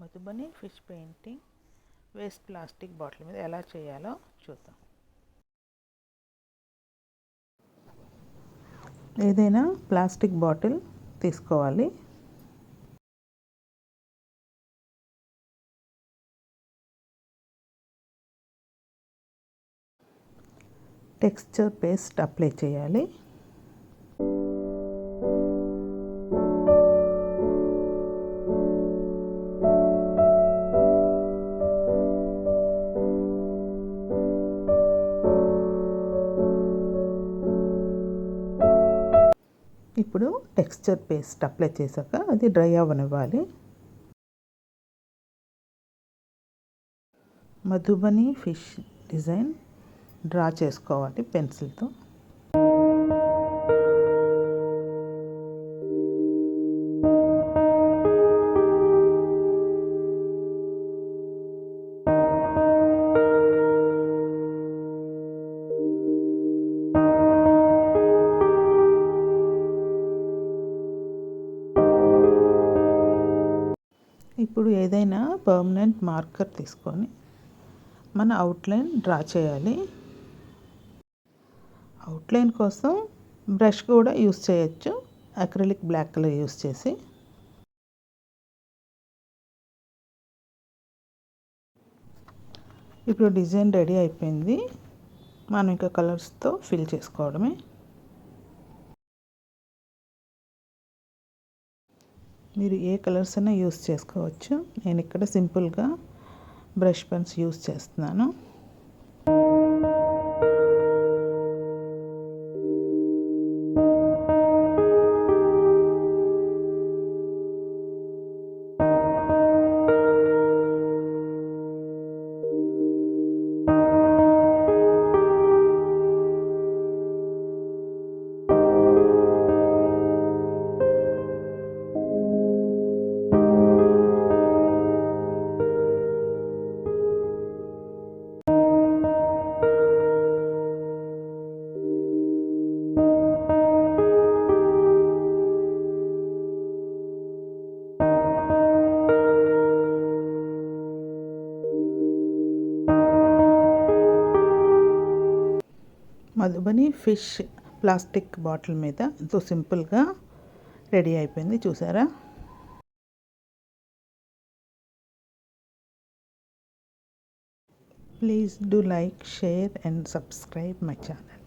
Madhubani fish painting waste plastic bottle మీద ఎలా చేయాలో చూద్దాం. ఏదైనా ప్లాస్టిక్ బాటిల్ తీసుకోవాలి. టెక్స్చర్ పేస్ట్ అప్లై చేయాలి. ఇప్పుడు టెక్స్చర్ పేస్ట్ అప్లై చేశాక అది డ్రై అవ్వనివ్వాలి. మధుబని ఫిష్ డిజైన్ డ్రా చేసుకోవాలి పెన్సిల్తో. ఇప్పుడు ఏదైనా పర్మనెంట్ మార్కర్ తీసుకొని మన అవుట్లైన్ డ్రా చేయాలి. అవుట్లైన్ కోసం బ్రష్ కూడా యూస్ చేయొచ్చు, అక్రిలిక్ బ్లాక్ కలర్ యూస్ చేసి. ఇప్పుడు డిజైన్ రెడీ అయిపోయింది. మనం ఇంకా కలర్స్తో ఫిల్ చేసుకోవడమే. మీరు ఏ కలర్స్ అయినా యూస్ చేసుకోవచ్చు. నేను ఇక్కడ సింపుల్గా బ్రష్ పెన్స్ యూస్ చేస్తున్నాను. మధుబని ఫిష్ ప్లాస్టిక్ బాటిల్ మీద ఎంతో సింపుల్గా రెడీ అయిపోయింది, చూసారా? Please do like, share and subscribe my channel.